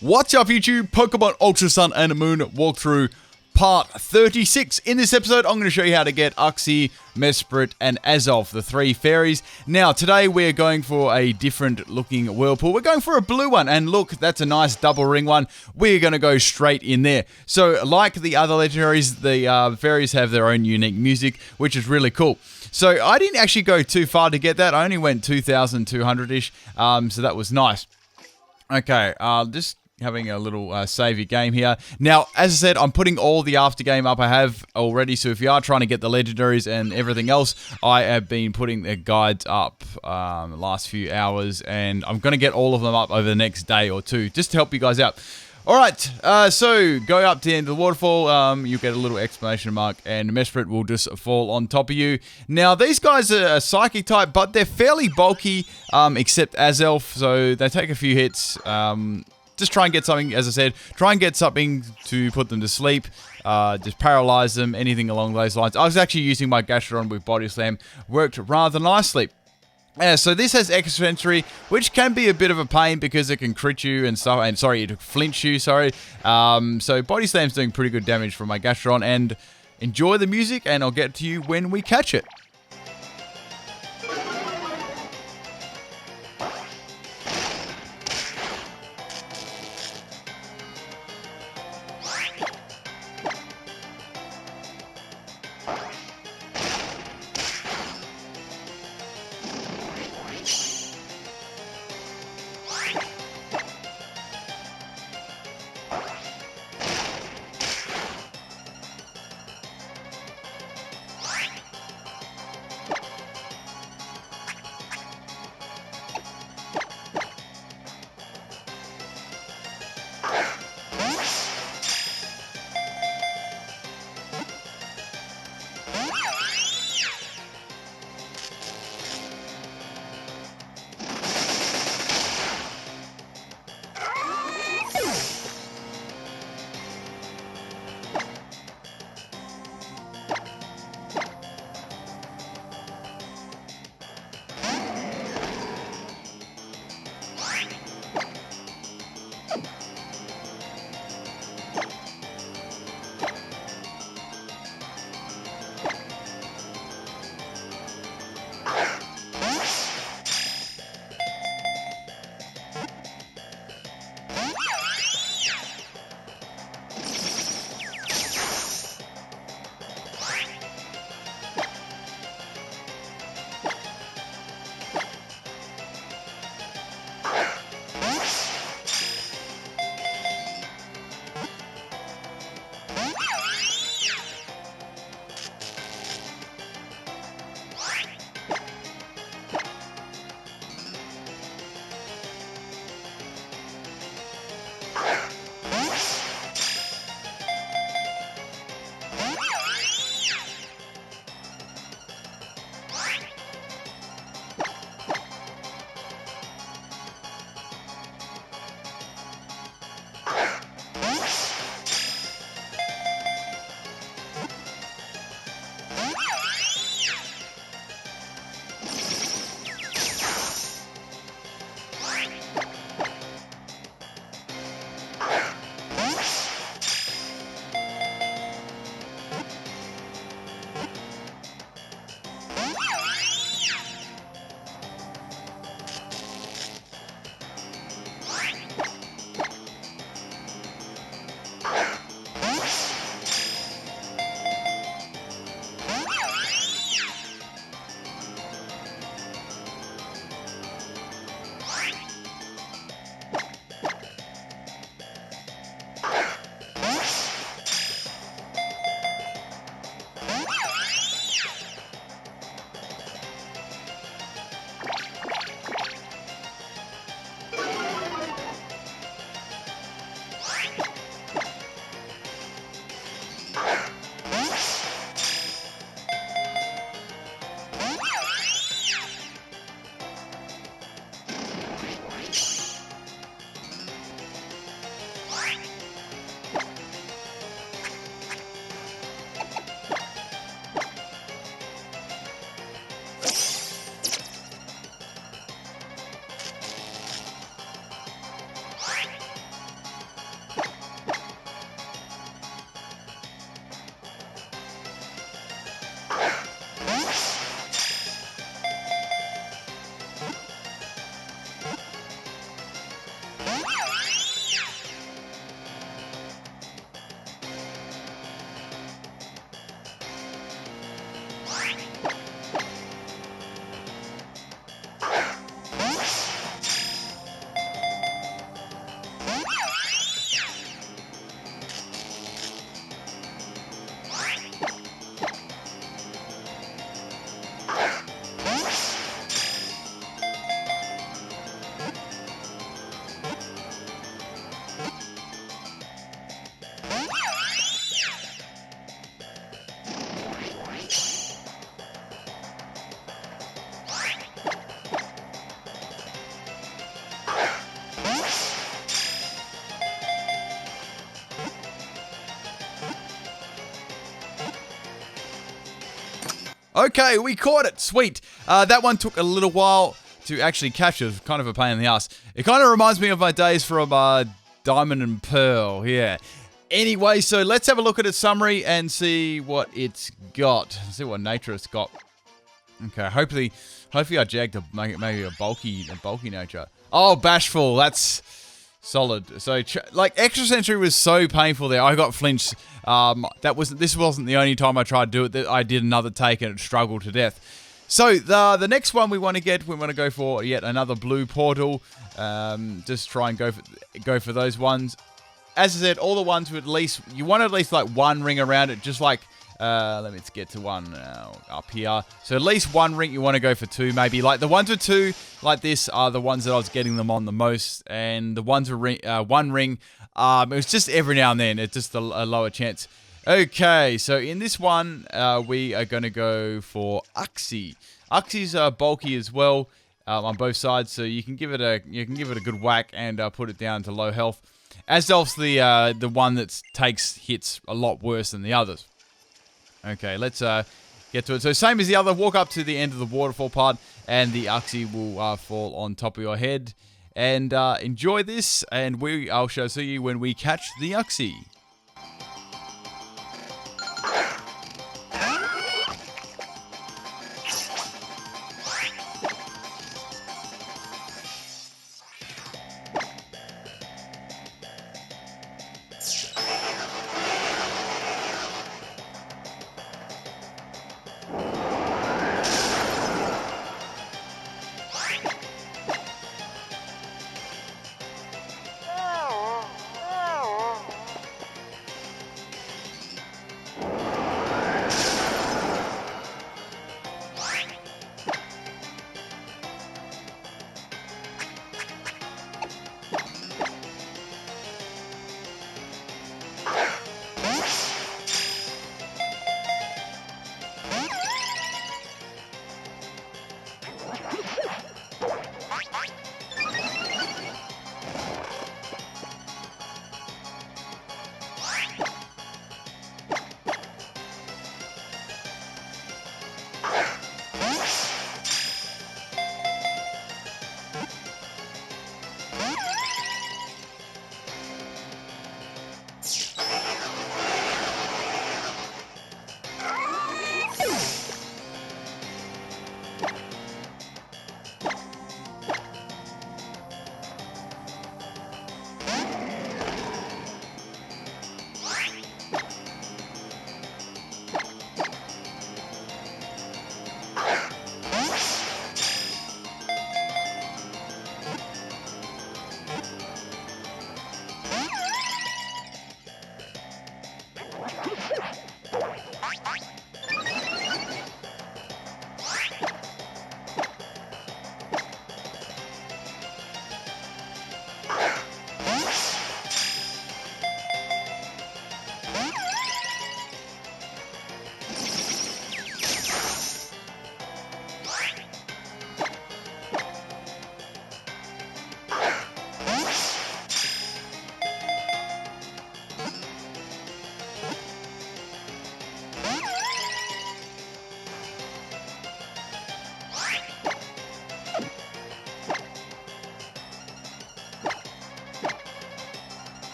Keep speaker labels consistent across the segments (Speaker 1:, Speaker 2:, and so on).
Speaker 1: What's up YouTube? Pokemon Ultra Sun and Moon walkthrough part 36. In this episode, I'm going to show you how to get Uxie, Mesprit, and Azelf, the three fairies. Now, today we're going for a different looking whirlpool. We're going for a blue one, and look, that's a nice double ring one. We're going to go straight in there. So, like the other legendaries, the fairies have their own unique music, which is really cool. So, I didn't actually go too far to get that. I only went 2,200-ish, so that was nice. Okay, just having a little savey game here. Now, as I said, I'm putting all the after game up I have already, so if you are trying to get the legendaries and everything else, I have been putting the guides up the last few hours, and I'm going to get all of them up over the next day or two, just to help you guys out. Alright, so go up to the end of the waterfall, you get a little exclamation mark, and Mesprit will just fall on top of you. Now, these guys are a psychic type, but they're fairly bulky, except Azelf, so they take a few hits. Just try and get something, as I said, try and get something to put them to sleep, just paralyze them, anything along those lines. I was actually using my Gastrodon with Body Slam, worked rather nicely. So this has extra sensory, which can be a bit of a pain because it can crit you and stuff, and sorry, it flinch you, sorry. So Body Slam's doing pretty good damage from my Gastrodon, and enjoy the music, and I'll get to you when we catch it. Okay, we caught it. Sweet. That one took a little while to actually capture. It was kind of a pain in the ass. It kind of reminds me of my days from Diamond and Pearl. Yeah. Anyway, so let's have a look at its summary and see what it's got. See what nature it's got. Okay, hopefully I jagged to make it maybe a bulky nature. Oh, bashful. That's solid. So, like, extra sentry was so painful there. I got flinched. This wasn't the only time I tried to do it. I did another take and it struggled to death. So the next one we want to go for yet another blue portal. Just try and go for those ones. As I said, all the ones with you want at least like one ring around it, just like, let me get to one up here. So at least one ring, you want to go for two, maybe. Like the ones with two, like this, are the ones that I was getting them on the most. And the ones with one ring, it was just every now and then. It's just a lower chance. Okay, so in this one, we are going to go for Uxie. Uxie's bulky as well on both sides, so you can give it a good whack and put it down to low health. Azelf's the one that takes hits a lot worse than the others. Okay, let's get to it. So same as the other, walk up to the end of the waterfall part, and the Uxie will fall on top of your head. And enjoy this, and I'll see you when we catch the Uxie.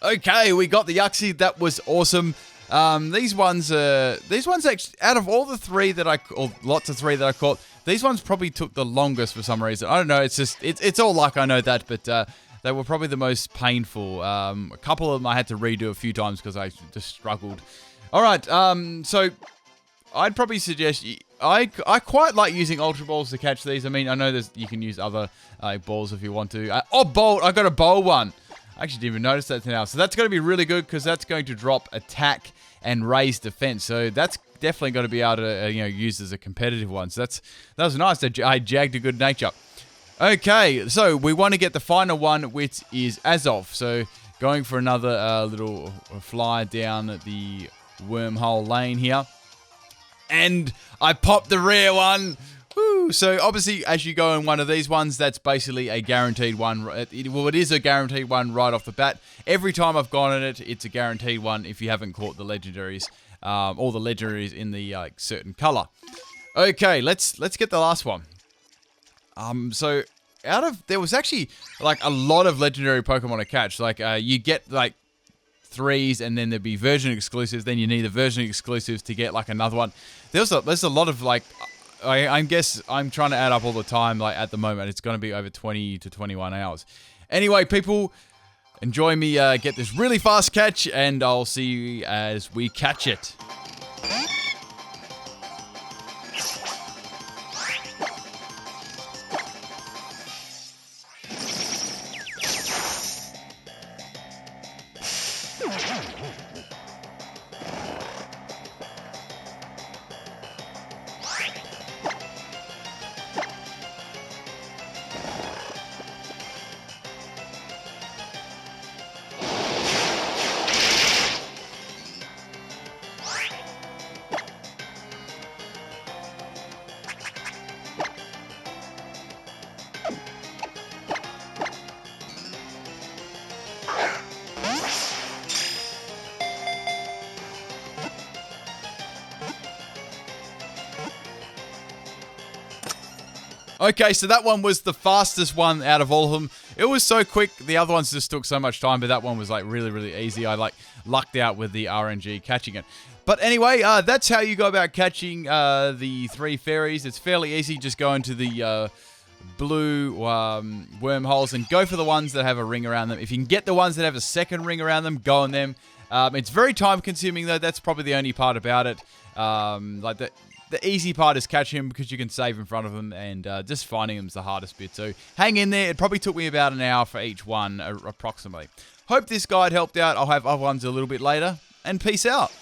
Speaker 1: Okay, we got the Uxie. That was awesome. These ones actually, out of all the three that or lots of three that I caught, these ones probably took the longest for some reason. I don't know. It's just, it's all luck. I know that, but they were probably the most painful. A couple of them I had to redo a few times because I just struggled. All right. So I'd probably suggest I quite like using Ultra Balls to catch these. I mean, I know you can use other balls if you want to. Bolt! I got a bowl one. I actually didn't even notice that now. So that's going to be really good because that's going to drop attack and raise defense. So that's definitely going to be able to use as a competitive one. So that was nice. I jagged a good nature. Okay, so we want to get the final one, which is Azelf. So going for another little fly down the wormhole lane here. And I popped the rare one. Woo! So obviously, as you go in one of these ones, that's basically a guaranteed one. Well, it is a guaranteed one right off the bat. Every time I've gone in it, it's a guaranteed one if you haven't caught the legendaries. All the legendaries in the certain color. Okay, let's get the last one. So there was actually like a lot of legendary Pokemon to catch. Like you get like 3s, and then there'd be version exclusives. Then you need the version exclusives to get like another one. There's a lot of like, I guess I'm trying to add up all the time. Like at the moment, it's going to be over 20 to 21 hours. Anyway, people, enjoy me get this really fast catch, and I'll see you as we catch it. Okay, so that one was the fastest one out of all of them. It was so quick. The other ones just took so much time, but that one was like really, really easy. I like lucked out with the RNG catching it. But anyway, that's how you go about catching the 3 fairies. It's fairly easy. Just go into the blue wormholes and go for the ones that have a ring around them. If you can get the ones that have a second ring around them, go on them. It's very time consuming though. That's probably the only part about it. The easy part is catching them because you can save in front of them, and just finding them is the hardest bit too. Hang in there. It probably took me about an hour for each one, approximately. Hope this guide helped out. I'll have other ones a little bit later, and peace out.